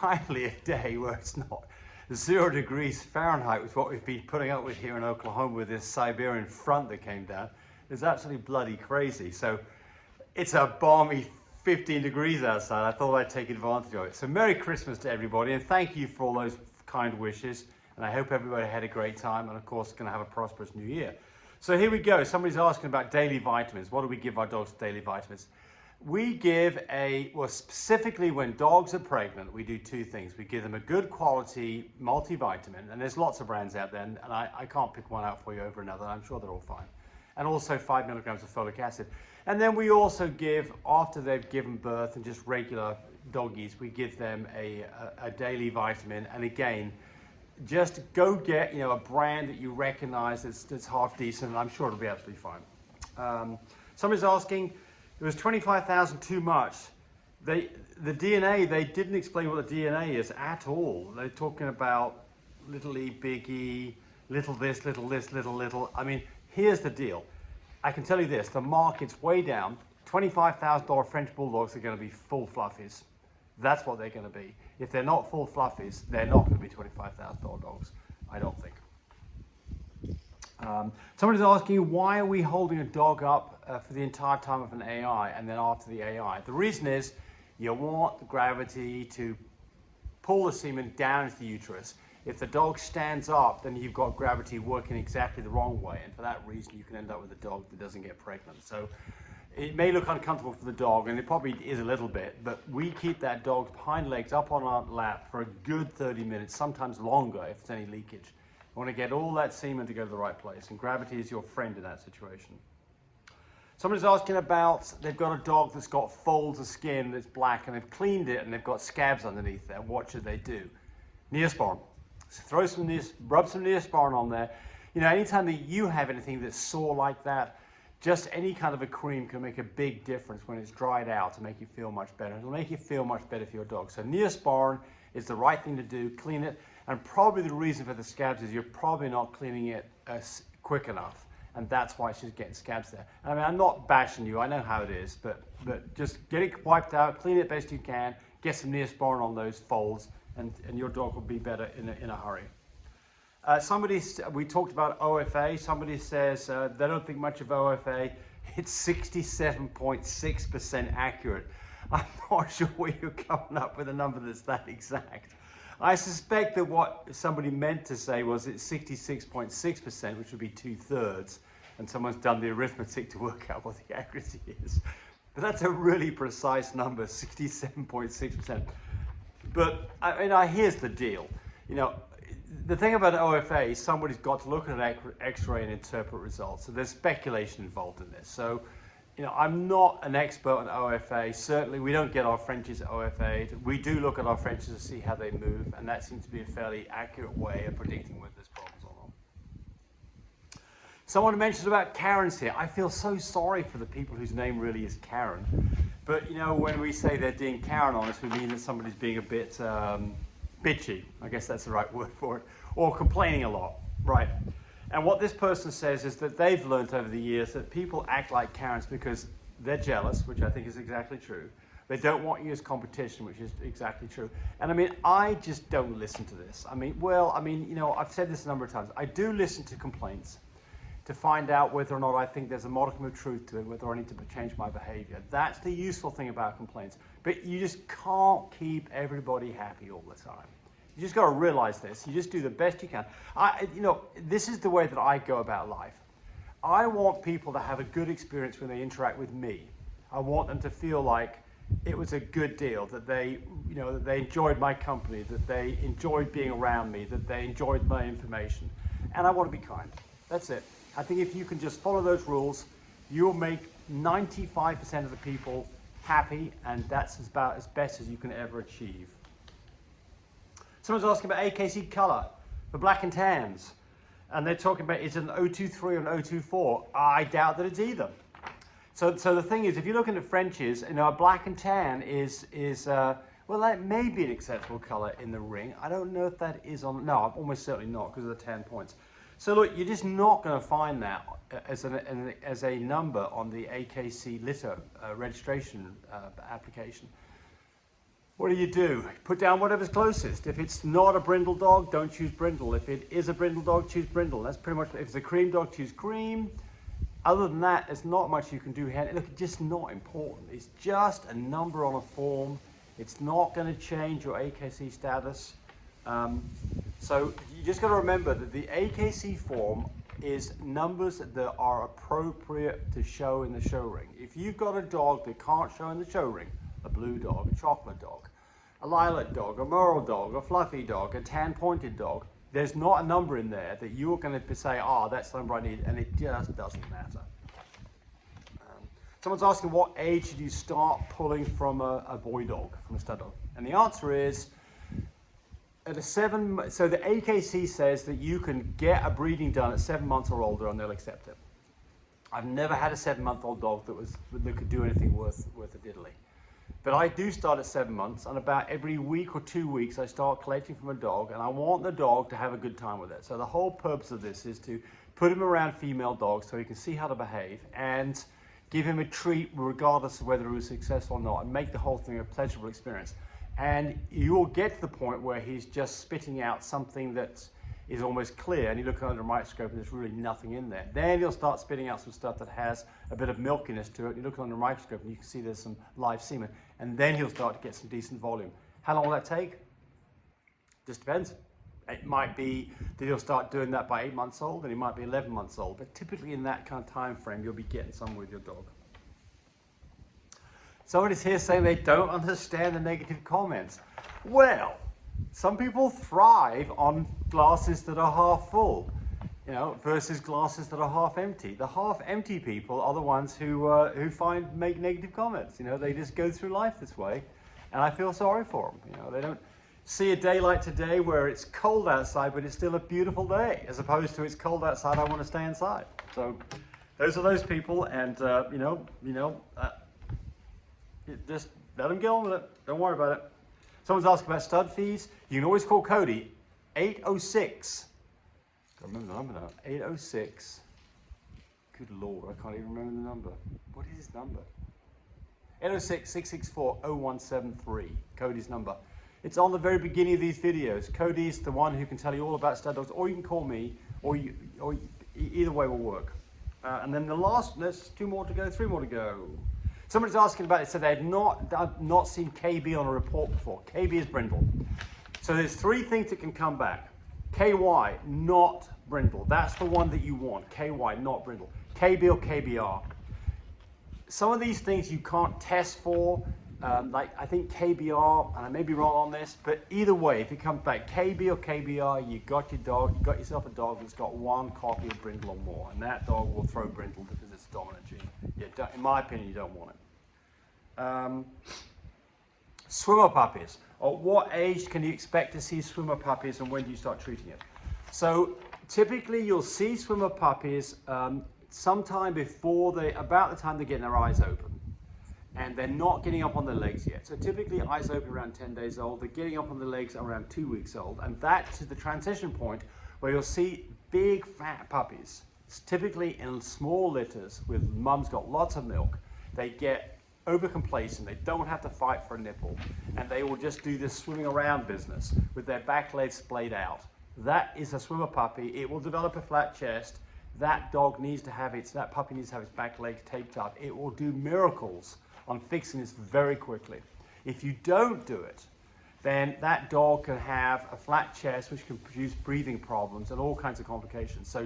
finally a day where it's not 0 degrees Fahrenheit with what we've been putting up with here in Oklahoma with this Siberian front that came down. It's absolutely bloody crazy. So it's a balmy 15 degrees outside. I thought I'd take advantage of it. So Merry Christmas to everybody, and thank you for all those kind wishes. And I hope everybody had a great time, and of course going to have a prosperous new year. So here we go. Somebody's asking about daily vitamins. What do we give our dogs daily vitamins? We give well, specifically when dogs are pregnant, we do two things. We give them a good quality multivitamin, and there's lots of brands out there, and I can't pick one out for you over another. I'm sure they're all fine. And also 5 milligrams of folic acid. And then we also give, after they've given birth and just regular doggies, we give them a daily vitamin. And again, just go get a brand that you recognize that's half decent, and I'm sure it'll be absolutely fine. Somebody's asking, it was 25,000 too much. The DNA, they didn't explain what the DNA is at all. They're talking about little e, big E, little this, little this, little. I mean, here's the deal. I can tell you this, the market's way down. $25,000 French Bulldogs are going to be full fluffies. That's what they're going to be. If they're not full fluffies, they're not going to be $25,000 dogs, I don't think. Somebody's asking, why are we holding a dog up for the entire time of an AI and then after the AI? The reason is you want the gravity to pull the semen down into the uterus. If the dog stands up, then you've got gravity working exactly the wrong way, and for that reason you can end up with a dog that doesn't get pregnant. So it may look uncomfortable for the dog, and it probably is a little bit, but we keep that dog's hind legs up on our lap for a good 30 minutes, sometimes longer if there's any leakage. You want to get all that semen to go to the right place, and gravity is your friend in that situation. Somebody's asking about, they've got a dog that's got folds of skin that's black, and they've cleaned it, and they've got scabs underneath there. What should they do? Neosporin. So rub some Neosporin on there. Anytime that you have anything that's sore like that, just any kind of a cream can make a big difference when it's dried out to make you feel much better. It'll make you feel much better for your dog. So Neosporin is the right thing to do. Clean it. And probably the reason for the scabs is you're probably not cleaning it quick enough. And that's why she's getting scabs there. I mean, I'm not bashing you. I know how it is. But just get it wiped out. Clean it best you can. Get some Neosporin on those folds. And your dog will be better in a hurry. We talked about OFA. Somebody says they don't think much of OFA. It's 67.6% accurate. I'm not sure where you're coming up with a number that's that exact. I suspect that what somebody meant to say was it's 66.6%, which would be 2/3, and someone's done the arithmetic to work out what the accuracy is. But that's a really precise number, 67.6%. But here's the deal. The thing about OFA is somebody's got to look at an X-ray and interpret results. So there's speculation involved in this. So, I'm not an expert on OFA. Certainly, we don't get our Frenchies OFA'd. We do look at our Frenchies to see how they move, and that seems to be a fairly accurate way of predicting whether there's problems or not. Someone mentioned about Karens here. I feel so sorry for the people whose name really is Karen. But when we say they're being Karen on us, we mean that somebody's being a bit bitchy. I guess that's the right word for it. Or complaining a lot, right? And what this person says is that they've learned over the years that people act like Karens because they're jealous, which I think is exactly true. They don't want you as competition, which is exactly true. And I just don't listen to this. I've said this a number of times. I do listen to complaints to find out whether or not I think there's a modicum of truth to it, whether I need to change my behavior. That's the useful thing about complaints. But you just can't keep everybody happy all the time. You just got to realize this. You just do the best you can. This is the way that I go about life. I want people to have a good experience when they interact with me. I want them to feel like it was a good deal, that they enjoyed my company, that they enjoyed being around me, that they enjoyed my information. And I want to be kind. That's it. I think if you can just follow those rules, you'll make 95% of the people happy, and that's about as best as you can ever achieve. Someone's asking about AKC color for black and tans, and they're talking about is it an 023 or an 024. I doubt that it's either. So the thing is, if you're looking at Frenchies, a black and tan is well, that may be an acceptable color in the ring. I don't know if that is on. No, almost certainly not because of the 10 points. So look, you're just not going to find that as a number on the AKC litter registration application. What do? Put down whatever's closest. If it's not a brindle dog, don't choose brindle. If it is a brindle dog, choose brindle. That's pretty much, if it's a cream dog, choose cream. Other than that, there's not much you can do here. Look, it's just not important. It's just a number on a form. It's not going to change your AKC status. So you just got to remember that the AKC form is numbers that are appropriate to show in the show ring. If you've got a dog that can't show in the show ring, a blue dog, a chocolate dog, a lilac dog, a merle dog, a fluffy dog, a tan pointed dog, there's not a number in there that you're going to say, oh, that's the number I need, and it just doesn't matter. Someone's asking, what age should you start pulling from a boy dog, from a stud dog? And the answer is, at so the AKC says that you can get a breeding done at 7 months or older and they'll accept it. I've never had a 7-month-old dog that could do anything worth a diddly. But I do start at 7 months, and about every week or 2 weeks I start collecting from a dog, and I want the dog to have a good time with it. So the whole purpose of this is to put him around female dogs so he can see how to behave and give him a treat regardless of whether he was successful or not, and make the whole thing a pleasurable experience. And you will get to the point where he's just spitting out something that is almost clear, and you look under a microscope and there's really nothing in there. Then he'll start spitting out some stuff that has a bit of milkiness to it. You look under a microscope and you can see there's some live semen, and then he'll start to get some decent volume. How long will that take? Just depends. It might be that he'll start doing that by 8 months old, and he might be 11 months old, but typically in that kind of time frame you'll be getting somewhere with your dog. Somebody's here saying they don't understand the negative comments. Well, some people thrive on glasses that are half full, versus glasses that are half empty. The half empty people are the ones who make negative comments. They just go through life this way, and I feel sorry for them. They don't see a day like today where it's cold outside, but it's still a beautiful day, as opposed to it's cold outside, I want to stay inside. So those are those people, and just let them get on with it. Don't worry about it. Someone's asking about stud fees. You can always call Cody, 806. I remember the number now. 806. Good Lord, I can't even remember the number. What is his number? 806-664-0173. Cody's number. It's on the very beginning of these videos. Cody's the one who can tell you all about stud dogs, or you can call me, or either way will work. And then the last, there's 2 more to go, 3 more to go. Somebody's asking about it, so they had not seen KB on a report before. KB is brindle. So there's 3 things that can come back. KY, not brindle. That's the one that you want. KY, not brindle. KB or KBR. Some of these things you can't test for. Like I think KBR, and I may be wrong on this, but either way, if it comes back KB or KBR, you got yourself a dog that's got 1 copy of brindle or more, and that dog will throw brindle because it's a dominant gene. In my opinion, you don't want it. Swimmer puppies. At what age can you expect to see swimmer puppies, and when do you start treating it? So typically you'll see swimmer puppies sometime about the time they're getting their eyes open. And they're not getting up on their legs yet. So typically eyes open around 10 days old, they're getting up on the legs around 2 weeks old, and that is the transition point where you'll see big fat puppies, typically in small litters with mum's got lots of milk. They get over complacent, they don't have to fight for a nipple, and they will just do this swimming around business with their back legs splayed out. That is a swimmer puppy. It will develop a flat chest. That puppy needs to have its back legs taped up. It will do miracles on fixing this very quickly. If you don't do it, then that dog can have a flat chest, which can produce breathing problems and all kinds of complications. So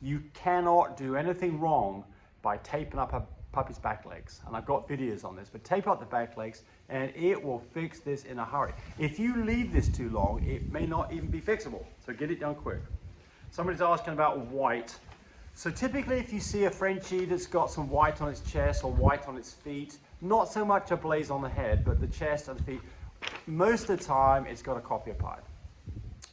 you cannot do anything wrong by taping up a puppy's back legs. And I've got videos on this, but tape up the back legs and it will fix this in a hurry. If you leave this too long, it may not even be fixable. So get it done quick. Somebody's asking about white. So typically if you see a Frenchie that's got some white on its chest or white on its feet, not so much a blaze on the head, but the chest and the feet, most of the time it's got a copy of pied.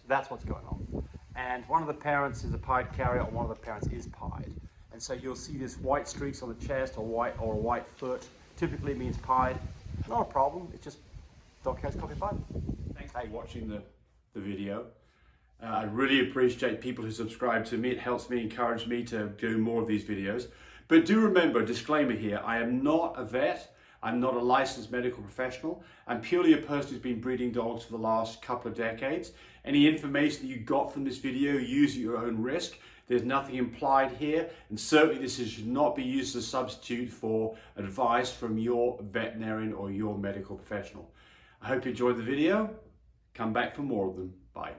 That's what's going on. And one of the parents is a pied carrier, or one of the parents is pied. And so you'll see this white streaks on the chest or a white foot. Typically means pied. Not a problem, it's just dog has copy of pied. Thanks for watching the video. I really appreciate people who subscribe to me. It helps me, encourage me to do more of these videos. But do remember, disclaimer here, I am not a vet. I'm not a licensed medical professional. I'm purely a person who's been breeding dogs for the last couple of decades. Any information that you got from this video, use at your own risk. There's nothing implied here, and certainly this should not be used as a substitute for advice from your veterinarian or your medical professional. I hope you enjoyed the video. Come back for more of them. Bye.